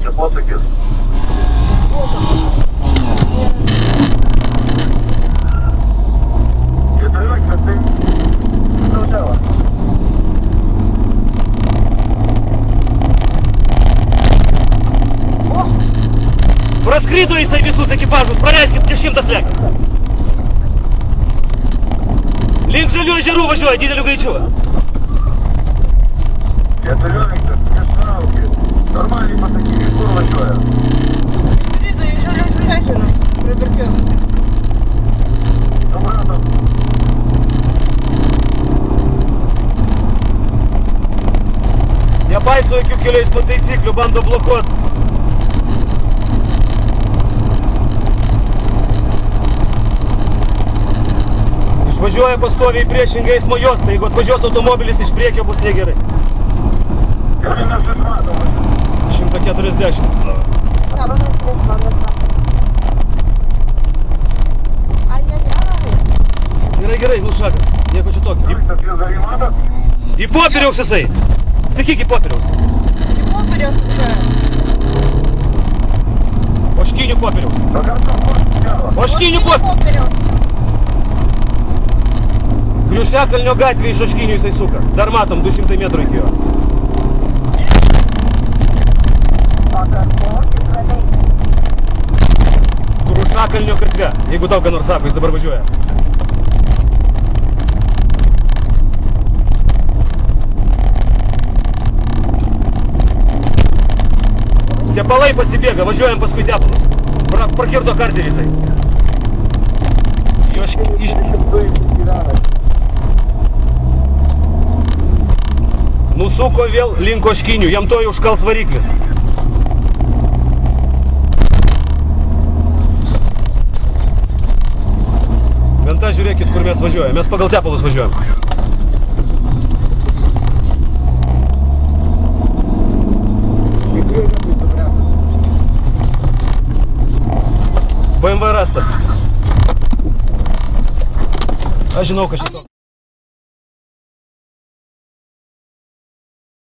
čia posakis. Keturiolika, tai daugiau. Praskrido jisai visus ekipažus, praleiskit, prieš 100 lekia. Link Žalių ežerų važiuoja dideliu greičiu. 14, neštraukė. Normaliai pasakykit, kur važiuoja. Išskrido į Žaliuosius ežerus, prie Durkios. Supratom. Nepaiso jokių kelių eismo taisyklių, bando blokuoti. Važiuoja pastoviai priešingai eismo juostą, jeigu atvažiuos automobilis iš priekio, bus negerai. Gerai, mes vis matom. 140. Gerai, nušakas, nieko čia tokio. Tas jūs dar įmatot? Į popieriaus jisai. Stikik į popieriaus. Į popieriaus važiuoja. Oškinių popieriaus. Oškinių popieriaus. Popieriaus. Griušiakalnio gatvė iš Oškinių jisai suka. Dar matom, 200 metrų iki jo. Griušiakalnio gatve, jeigu daug ką nors sako, jis dabar važiuoja. Tepalai pasibėga, važiuojam paskui tepalus. Prakirto karterį jisai. Nusuko vėl link Oškinių, jam to užkals variklis. Venta, žiūrėkit, kur mes važiuojame. Mes pagal tepalus važiuojam. BMW rastas. Aš žinau, kad šito.